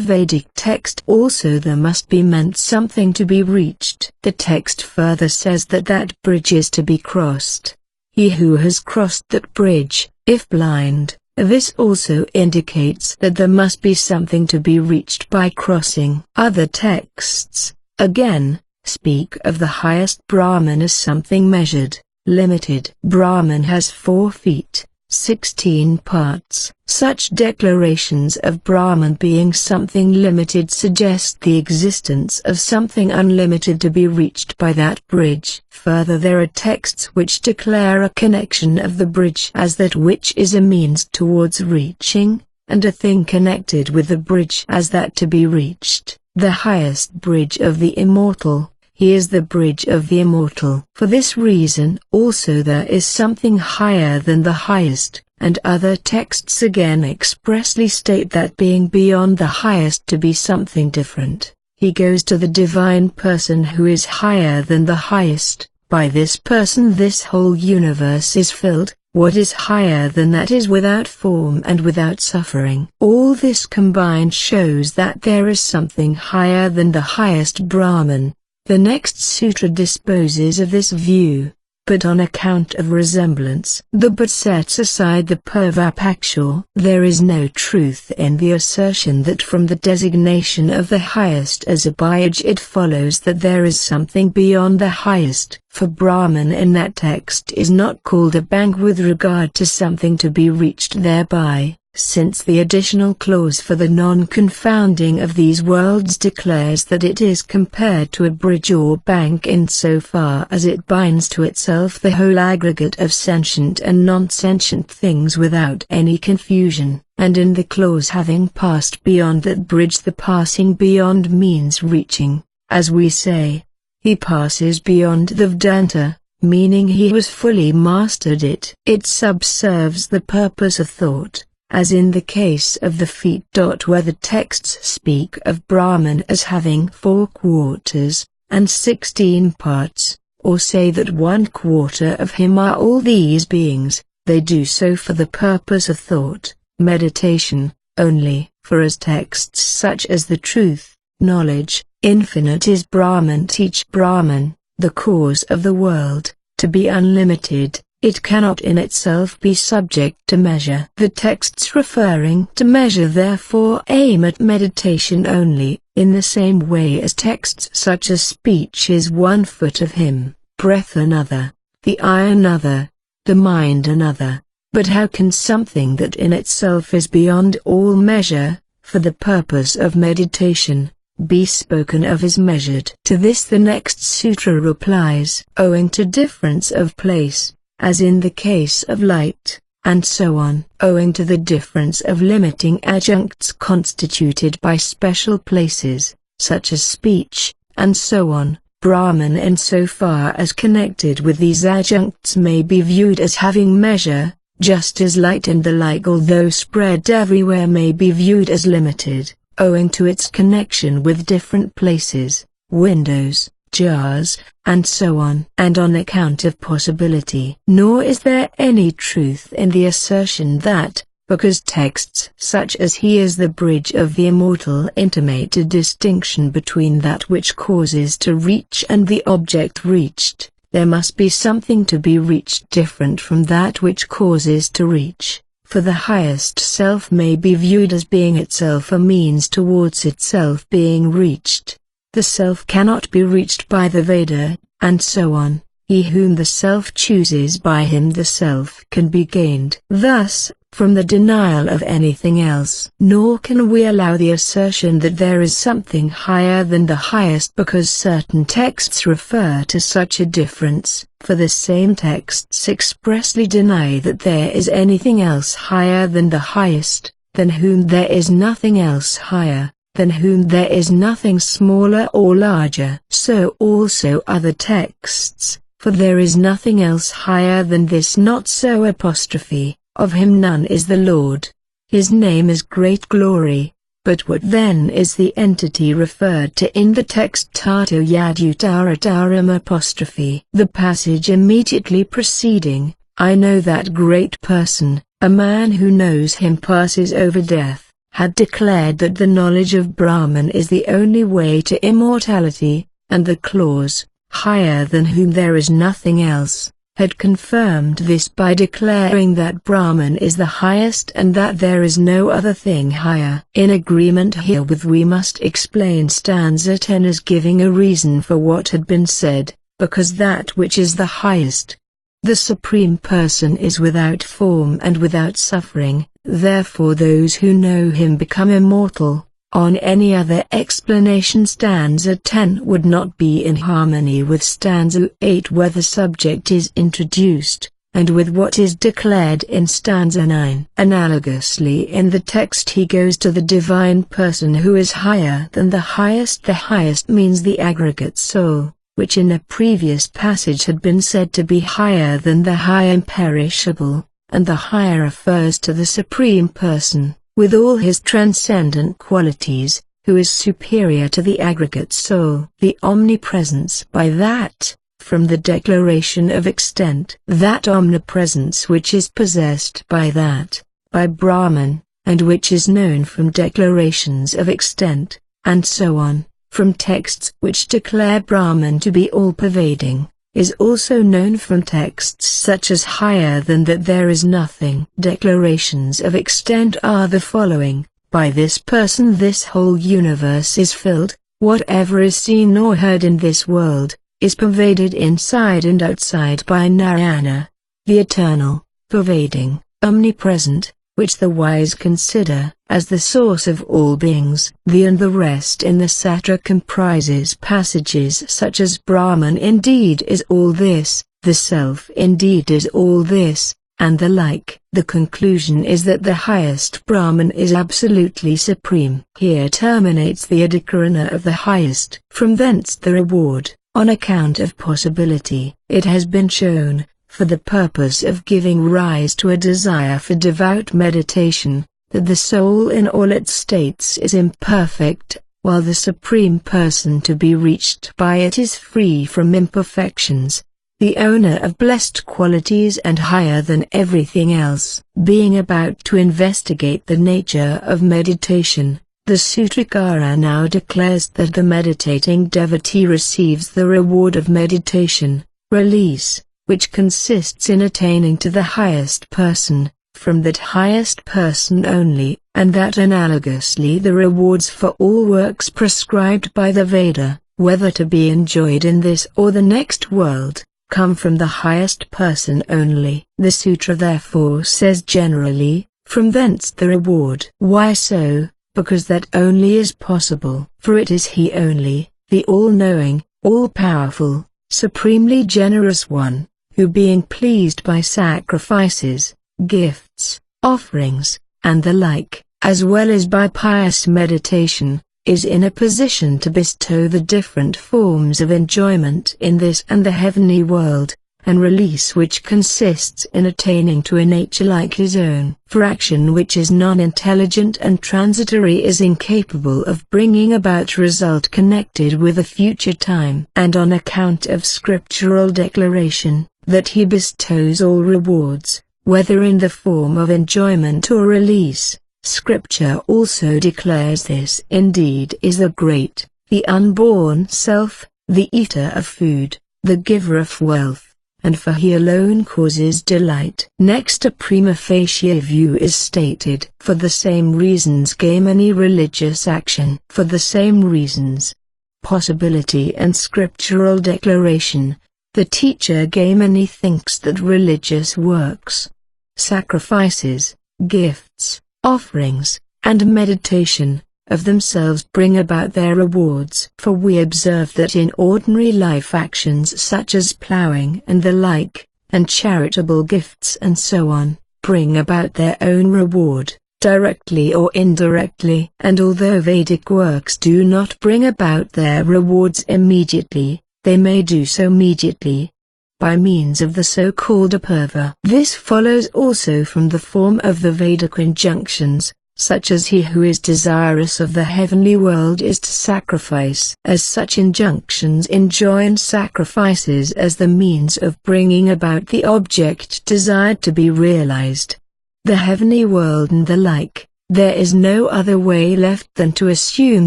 Vedic text also there must be meant something to be reached. The text further says that that bridge is to be crossed. He who has crossed that bridge, if blind. This also indicates that there must be something to be reached by crossing. Other texts, again, speak of the highest Brahman as something measured, limited. Brahman has 4 feet, 16 parts. Such declarations of Brahman being something limited suggest the existence of something unlimited to be reached by that bridge. Further, there are texts which declare a connection of the bridge as that which is a means towards reaching, and a thing connected with the bridge as that to be reached. The highest bridge of the immortal, he is the bridge of the immortal. For this reason also there is something higher than the highest, and other texts again expressly state that being beyond the highest to be something different. He goes to the divine person who is higher than the highest. By this person this whole universe is filled. What is higher than that is without form and without suffering. All this combined shows that there is something higher than the highest Brahman. The next sutra disposes of this view, but on account of resemblance the but sets aside the purvapaksha. There is no truth in the assertion that from the designation of the highest as a bhaj it follows that there is something beyond the highest. For Brahman in that text is not called a bank with regard to something to be reached thereby, since the additional clause for the non-confounding of these worlds declares that it is compared to a bridge or bank insofar as it binds to itself the whole aggregate of sentient and non-sentient things without any confusion, and in the clause having passed beyond that bridge the passing beyond means reaching, as we say. He passes beyond the Vedanta, meaning he has fully mastered it. It subserves the purpose of thought, as in the case of the feet. Where the texts speak of Brahman as having 4 quarters, and 16 parts, or say that 1/4 of him are all these beings, they do so for the purpose of thought, meditation, only. For as texts such as the truth, knowledge, infinite is Brahman teach Brahman, the cause of the world, to be unlimited. It cannot in itself be subject to measure. The texts referring to measure therefore aim at meditation only, in the same way as texts such as speech is 1 foot of him, breath another, the eye another, the mind another. But how can something that in itself is beyond all measure, for the purpose of meditation, be spoken of as measured? To this the next sutra replies, owing to difference of place, as in the case of light, and so on. Owing to the difference of limiting adjuncts constituted by special places, such as speech, and so on, Brahman insofar as connected with these adjuncts may be viewed as having measure, just as light and the like although spread everywhere may be viewed as limited, owing to its connection with different places, windows, jars, and so on. And on account of possibility. Nor is there any truth in the assertion that, because texts such as he is the bridge of the immortal intimate a distinction between that which causes to reach and the object reached, there must be something to be reached different from that which causes to reach. For the highest self may be viewed as being itself a means towards itself being reached. The self cannot be reached by the Veda, and so on. He whom the self chooses by him the self can be gained. Thus, from the denial of anything else. Nor can we allow the assertion that there is something higher than the highest because certain texts refer to such a difference, for the same texts expressly deny that there is anything else higher than the highest, than whom there is nothing else higher, than whom there is nothing smaller or larger. So also other texts, for there is nothing else higher than this not so apostrophe. Of him none is the Lord. His name is great glory, But what then is the entity referred to in the text Tato Yadutara apostrophe? The passage immediately preceding, I know that great person, a man who knows him passes over death, had declared that the knowledge of Brahman is the only way to immortality, and the clause, higher than whom there is nothing else, had confirmed this by declaring that Brahman is the highest and that there is no other thing higher. In agreement herewith we must explain stanza 10 as giving a reason for what had been said, because that which is the highest, the Supreme Person, is without form and without suffering, therefore those who know him become immortal. On any other explanation stanza 10 would not be in harmony with stanza 8 where the subject is introduced, and with what is declared in stanza 9. Analogously in the text he goes to the Divine Person who is higher than the highest. The highest means the aggregate soul, which in a previous passage had been said to be higher than the high imperishable, and the higher refers to the Supreme Person, with all his transcendent qualities, who is superior to the aggregate soul. The omnipresence by that, from the declaration of extent, that omnipresence which is possessed by that, by Brahman, and which is known from declarations of extent, and so on, from texts which declare Brahman to be all-pervading, is also known from texts such as higher than that there is nothing. Declarations of extent are the following: by this person this whole universe is filled, whatever is seen or heard in this world, is pervaded inside and outside by Narayana, the eternal, pervading, omnipresent, which the wise consider as the source of all beings. The and the rest in the Sutra comprises passages such as Brahman indeed is all this, the Self indeed is all this, and the like. The conclusion is that the highest Brahman is absolutely supreme. Here terminates the adhikārana of the highest. From thence the reward, on account of possibility. It has been shown, for the purpose of giving rise to a desire for devout meditation, that the soul in all its states is imperfect, while the Supreme Person to be reached by it is free from imperfections, the owner of blessed qualities and higher than everything else. Being about to investigate the nature of meditation, the Sutrakara now declares that the meditating devotee receives the reward of meditation, release, which consists in attaining to the highest person, from that highest person only, and that analogously the rewards for all works prescribed by the Veda, whether to be enjoyed in this or the next world, come from the highest person only. The sutra therefore says generally, from thence the reward. Why so? Because that only is possible. For it is he only, the all-knowing, all-powerful, supremely generous one, who being pleased by sacrifices, gifts, offerings, and the like, as well as by pious meditation, is in a position to bestow the different forms of enjoyment in this and the heavenly world, and release which consists in attaining to a nature like his own. For action which is non-intelligent and transitory is incapable of bringing about result connected with a future time. And on account of scriptural declaration, that he bestows all rewards, whether in the form of enjoyment or release, Scripture also declares this indeed is the great, the unborn self, the eater of food, the giver of wealth, and for he alone causes delight. Next a prima facie view is stated. For the same reasons game any religious action. For the same reasons, possibility and scriptural declaration, the teacher Gaimani thinks that religious works, sacrifices, gifts, offerings, and meditation, of themselves bring about their rewards. For we observe that in ordinary life actions such as plowing and the like, and charitable gifts and so on, bring about their own reward, directly or indirectly. And although Vedic works do not bring about their rewards immediately, they may do so mediately, by means of the so-called apurva. This follows also from the form of the Vedic injunctions, such as he who is desirous of the heavenly world is to sacrifice. As such injunctions enjoin sacrifices as the means of bringing about the object desired to be realized. The heavenly world and the like, there is no other way left than to assume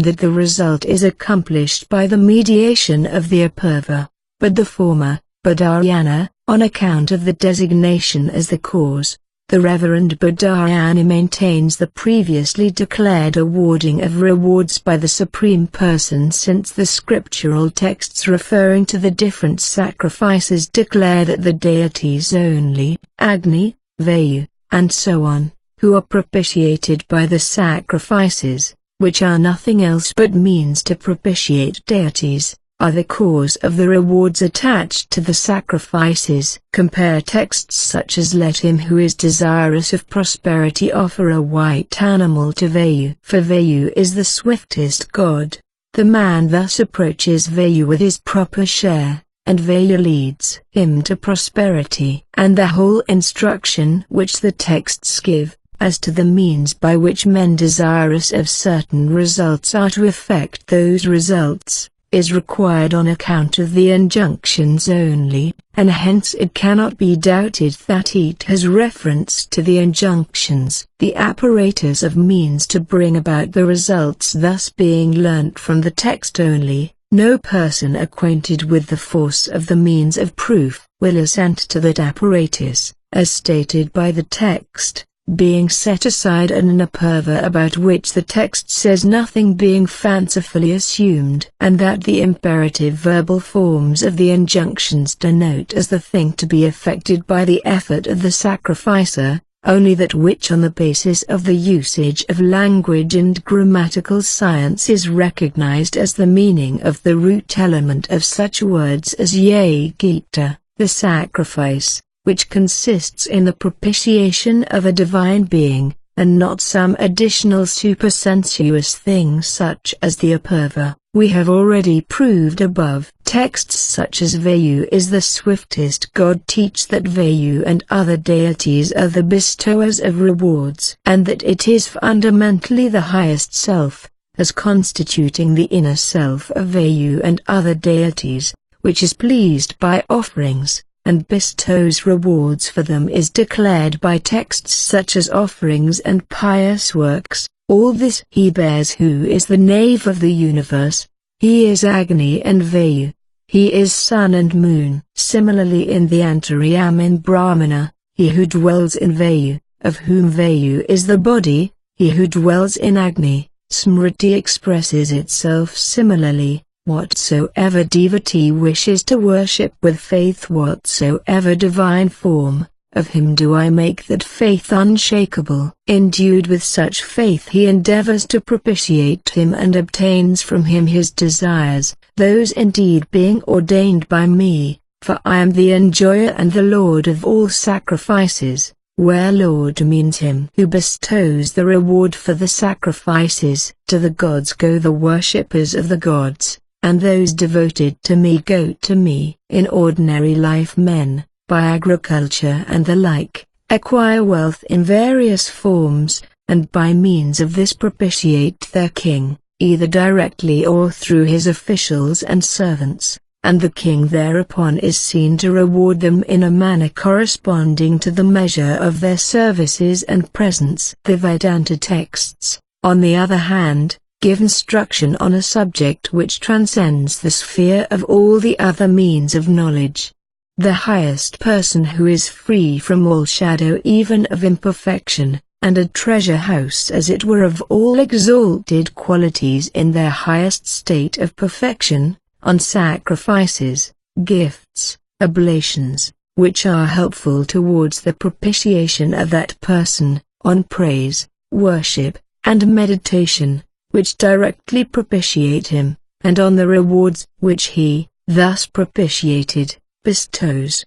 that the result is accomplished by the mediation of the apurva. But the former, VEDÂNTA, on account of the designation as the cause, the Reverend VEDÂNTA maintains the previously declared awarding of rewards by the Supreme Person, since the scriptural texts referring to the different sacrifices declare that the deities only, Agni, Vayu, and so on, who are propitiated by the sacrifices, which are nothing else but means to propitiate deities, are the cause of the rewards attached to the sacrifices. Compare texts such as "Let him who is desirous of prosperity offer a white animal to Vayu, for Vayu is the swiftest god." The man thus approaches Vayu with his proper share, and Vayu leads him to prosperity. And the whole instruction which the texts give, as to the means by which men desirous of certain results are to effect those results, is required on account of the injunctions only, and hence it cannot be doubted that it has reference to the injunctions. The apparatus of means to bring about the results thus being learnt from the text only, no person acquainted with the force of the means of proof will assent to that apparatus, as stated by the text, being set aside an apurva about which the text says nothing, being fancifully assumed, and that the imperative verbal forms of the injunctions denote as the thing to be effected by the effort of the sacrificer, only that which on the basis of the usage of language and grammatical science is recognized as the meaning of the root element of such words as yajita, the sacrifice, which consists in the propitiation of a divine being, and not some additional supersensuous thing such as the apurva. We have already proved above. Texts such as Vayu is the swiftest god teach that Vayu and other deities are the bestowers of rewards, and that it is fundamentally the highest self, as constituting the inner self of Vayu and other deities, which is pleased by offerings, and bestows rewards for them, is declared by texts such as offerings and pious works. All this he bears who is the knave of the universe. He is Agni and Vayu. He is sun and moon. Similarly in the Antaryam Brahmana, he who dwells in Vayu, of whom Vayu is the body, he who dwells in Agni. Smriti expresses itself similarly. Whatsoever devotee wishes to worship with faith whatsoever divine form, of him do I make that faith unshakable. Endued with such faith he endeavors to propitiate him and obtains from him his desires, those indeed being ordained by me, for I am the enjoyer and the Lord of all sacrifices, where Lord means him who bestows the reward for the sacrifices. To the gods go the worshippers of the gods, and those devoted to me go to me. In ordinary life men, by agriculture and the like, acquire wealth in various forms, and by means of this propitiate their king, either directly or through his officials and servants, and the king thereupon is seen to reward them in a manner corresponding to the measure of their services and presents. The Vedanta texts, on the other hand, give instruction on a subject which transcends the sphere of all the other means of knowledge. The highest person who is free from all shadow even of imperfection, and a treasure house as it were of all exalted qualities in their highest state of perfection, on sacrifices, gifts, oblations, which are helpful towards the propitiation of that person, on praise, worship, and meditation, which directly propitiate him, and on the rewards which he, thus propitiated, bestows.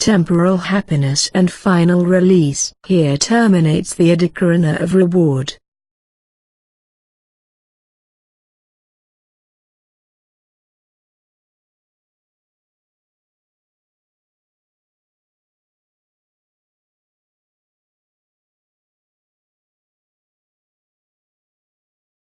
Temporal happiness and final release. Here terminates the adhikarana of reward.